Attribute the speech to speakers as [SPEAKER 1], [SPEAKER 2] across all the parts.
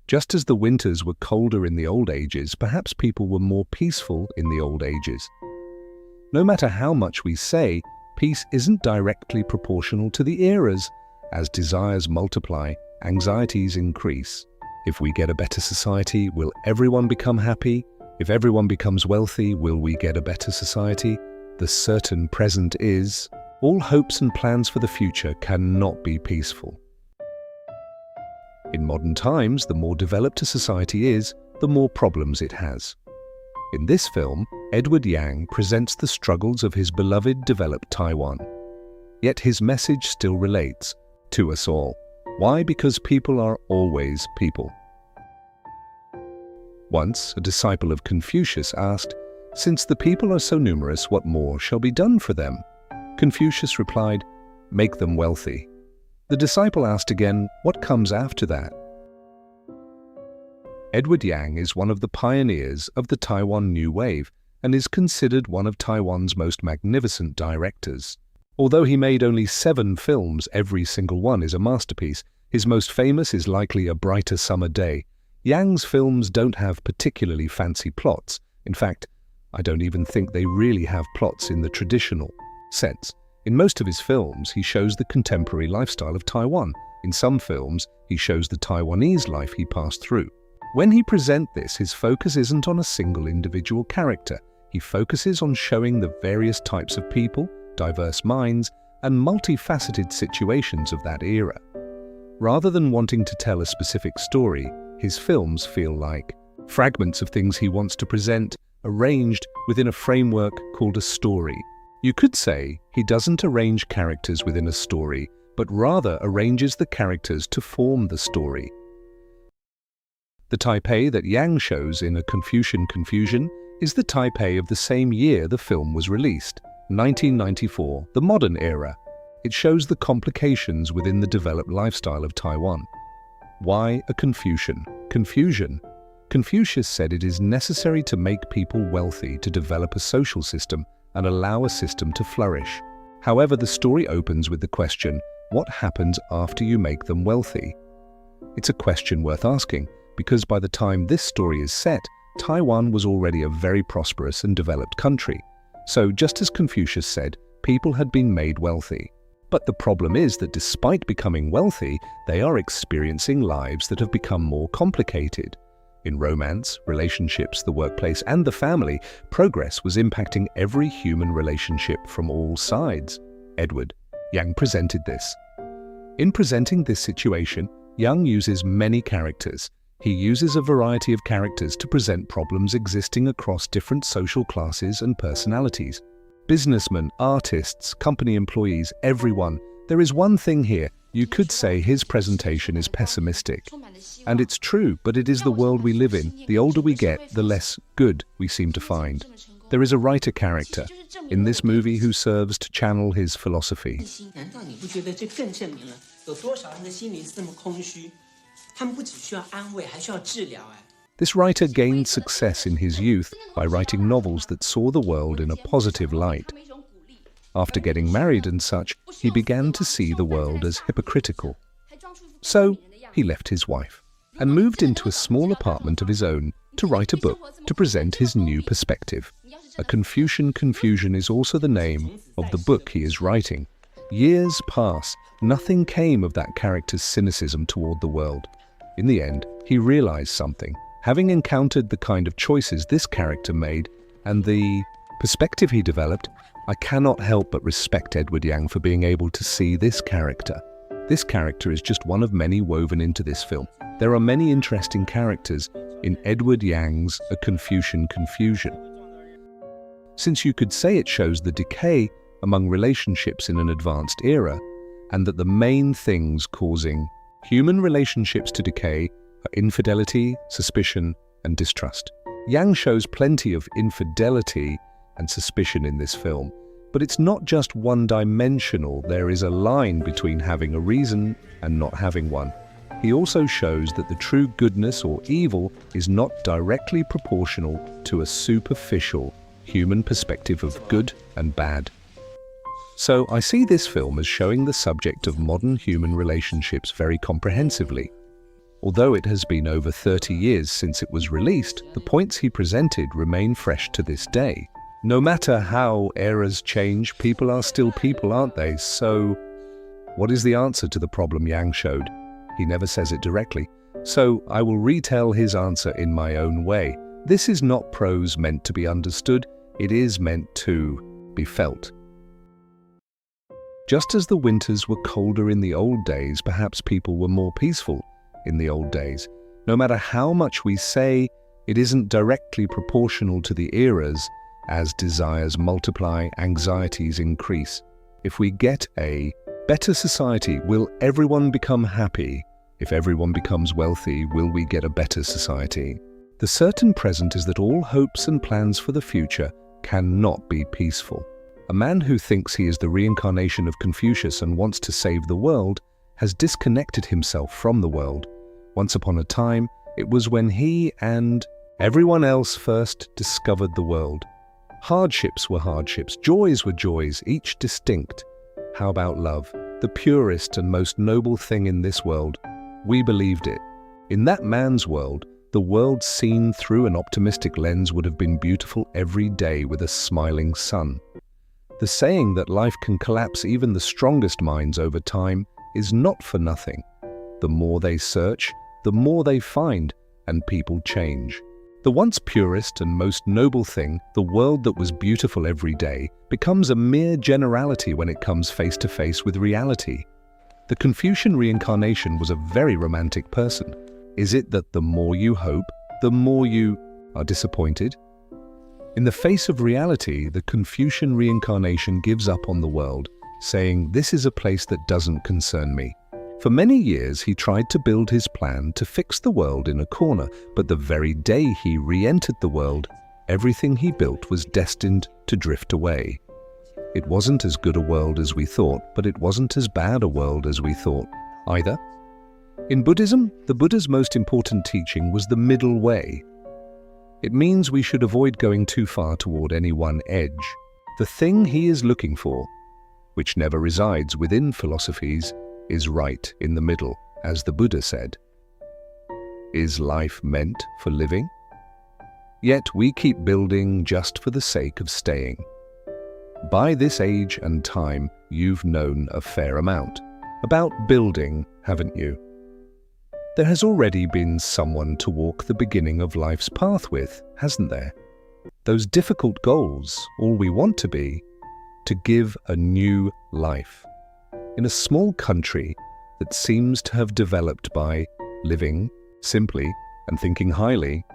[SPEAKER 1] Just as the winters were colder in the old ages, perhaps people were more peaceful in the old ages. No matter how much we say, peace isn't directly proportional to the eras. As desires multiply, anxieties increase. If we get a better society, will everyone become happy? If everyone becomes wealthy, will we get a better society? The certain present is, all hopes and plans for the future cannot be peaceful. In modern times, the more developed a society is, the more problems it has. In this film, Edward Yang presents the struggles of his beloved developed Taiwan. Yet his message still relates to us all. Why? Because people are always people. Once, a disciple of Confucius asked, "Since the people are so numerous, what more shall be done for them?" Confucius replied, "Make them wealthy." The disciple asked again, "What comes after that?" Edward Yang is one of the pioneers of the Taiwan New Wave and is considered one of Taiwan's most magnificent directors. Although he made only 7 films, every single one is a masterpiece. His most famous is likely A Brighter Summer Day. Yang's films don't have particularly fancy plots. In fact, I don't even think they really have plots in the traditional sense. In most of his films, he shows the contemporary lifestyle of Taiwan. In some films, he shows the Taiwanese life he passed through. When he presents this, his focus isn't on a single individual character. He focuses on showing the various types of people, diverse minds, and multifaceted situations of that era. Rather than wanting to tell a specific story, his films feel like fragments of things he wants to present, arranged within a framework called a story. You could say he doesn't arrange characters within a story, but rather arranges the characters to form the story. The Taipei that Yang shows in A Confucian Confusion is the Taipei of the same year the film was released, 1994, the modern era. It shows the complications within the developed lifestyle of Taiwan. Why a Confucian Confusion? Confucius said it is necessary to make people wealthy to develop a social system and allow a system to flourish. However, the story opens with the question, what happens after you make them wealthy? It's a question worth asking, because by the time this story is set, Taiwan was already a very prosperous and developed country. So, just as Confucius said, people had been made wealthy. But the problem is that despite becoming wealthy, they are experiencing lives that have become more complicated. In romance, relationships, the workplace, and the family, progress was impacting every human relationship from all sides. Edward Yang presented this. In presenting this situation, Yang uses many characters. He uses a variety of characters to present problems existing across different social classes and personalities. Businessmen, artists, company employees, everyone. There is one thing here. You could say his presentation is pessimistic. And it's true, but it is the world we live in. The older we get, the less good we seem to find. There is a writer character in this movie who serves to channel his philosophy. This writer gained success in his youth by writing novels that saw the world in a positive light. After getting married and such, he began to see the world as hypocritical. So, he left his wife and moved into a small apartment of his own to write a book to present his new perspective. A Confucian Confusion is also the name of the book he is writing. Years pass, nothing came of that character's cynicism toward the world. In the end, he realized something. Having encountered the kind of choices this character made and the perspective he developed, I cannot help but respect Edward Yang for being able to see this character. This character is just one of many woven into this film. There are many interesting characters in Edward Yang's A Confucian Confusion. Since you could say it shows the decay among relationships in an advanced era, and that the main things causing human relationships to decay are infidelity, suspicion, and distrust. Yang shows plenty of infidelity and suspicion in this film, but it's not just one-dimensional. There is a line between having a reason and not having one. He also shows that the true goodness or evil is not directly proportional to a superficial human perspective of good and bad. So I see this film as showing the subject of modern human relationships very comprehensively. Although it has been over 30 years since it was released, the points he presented remain fresh to this day. No matter how eras change, people are still people, aren't they? So, what is the answer to the problem Yang showed? He never says it directly, so I will retell his answer in my own way. This is not prose meant to be understood, it is meant to be felt. Just as the winters were colder in the old days, perhaps people were more peaceful in the old days. No matter how much we say, it isn't directly proportional to the eras. As desires multiply, anxieties increase. If we get a better society, will everyone become happy? If everyone becomes wealthy, will we get a better society? The certain present is that all hopes and plans for the future cannot be peaceful. A man who thinks he is the reincarnation of Confucius and wants to save the world has disconnected himself from the world. Once upon a time, it was when he and everyone else first discovered the world. Hardships were hardships, joys were joys, each distinct. How about love? The purest and most noble thing in this world. We believed it. In that man's world, the world seen through an optimistic lens would have been beautiful every day with a smiling sun. The saying that life can collapse even the strongest minds over time is not for nothing. The more they search, the more they find, and people change. The once purest and most noble thing, the world that was beautiful every day, becomes a mere generality when it comes face to face with reality. The Confucian reincarnation was a very romantic person. Is it that the more you hope, the more you are disappointed? In the face of reality, the Confucian reincarnation gives up on the world, saying, "This is a place that doesn't concern me." For many years, he tried to build his plan to fix the world in a corner, but the very day he re-entered the world, everything he built was destined to drift away. It wasn't as good a world as we thought, but it wasn't as bad a world as we thought either. In Buddhism, the Buddha's most important teaching was the middle way. It means we should avoid going too far toward any one edge. The thing he is looking for, which never resides within philosophies, is right in the middle, as the Buddha said. Is life meant for living? Yet we keep building just for the sake of staying. By this age and time, you've known a fair amount about building, haven't you? There has already been someone to walk the beginning of life's path with, hasn't there? Those difficult goals, all we want to be, to give a new life. In a small country that seems to have developed by living simply and thinking highly,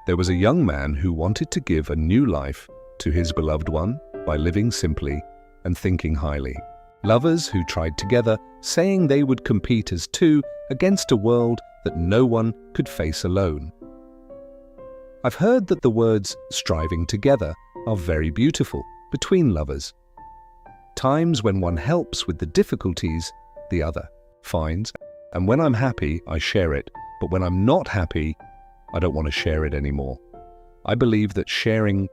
[SPEAKER 1] there was a young man who wanted to give a new life to his beloved one by living simply and thinking highly. Lovers who tried together, saying they would compete as two against a world that no one could face alone. I've heard that the words striving together are very beautiful between lovers. Times when one helps with the difficulties, the other finds. And when I'm happy, I share it. But when I'm not happy, I don't want to share it anymore. I believe that sharing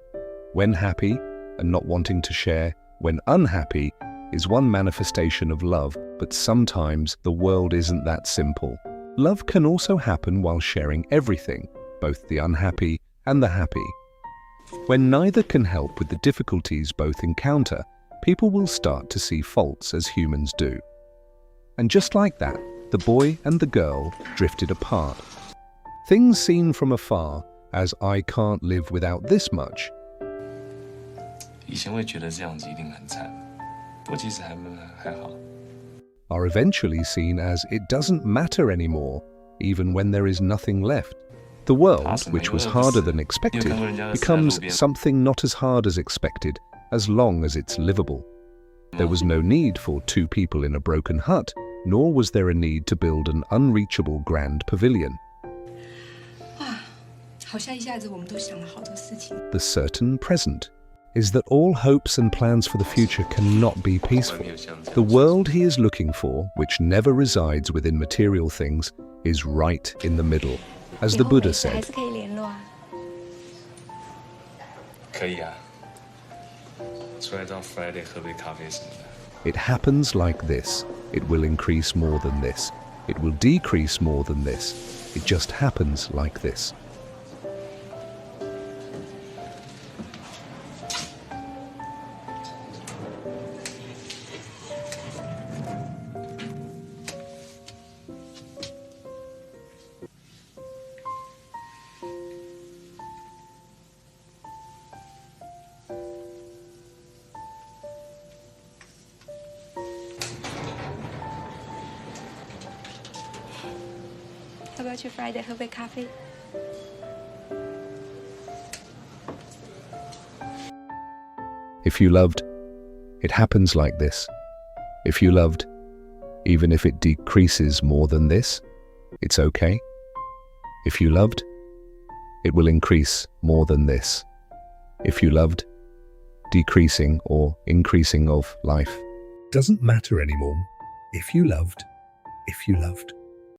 [SPEAKER 1] when happy and not wanting to share when unhappy is one manifestation of love, but sometimes the world isn't that simple. Love can also happen while sharing everything, both the unhappy and the happy. When neither can help with the difficulties both encounter, people will start to see faults as humans do. And just like that, the boy and the girl drifted apart. Things seen from afar as I can't live without this much.
[SPEAKER 2] 以前会觉得这样子一定很惨，不过其实还好。
[SPEAKER 1] Are eventually seen as it doesn't matter anymore, even when there is nothing left. The world, which was harder than expected, becomes something not as hard as expected, as long as it's livable. There was no need for two people in a broken hut, nor was there a need to build an unreachable grand pavilion. The certain present is that all hopes and plans for the future cannot be peaceful. The world he is looking for, which never resides within material things, is right in the middle, as the Buddha said.
[SPEAKER 2] 可以啊，出来到 Friday 喝杯咖啡什么的。
[SPEAKER 1] It happens like this. It will increase more than this. it will decrease more than this. It just happens like this.
[SPEAKER 3] How about you Friday 喝杯咖啡
[SPEAKER 1] If you loved, it happens like this. If you loved, even if it decreases more than this, it's okay. If you loved, it will increase more than this. If you loved, decreasing or increasing of life doesn't matter anymore. If you loved,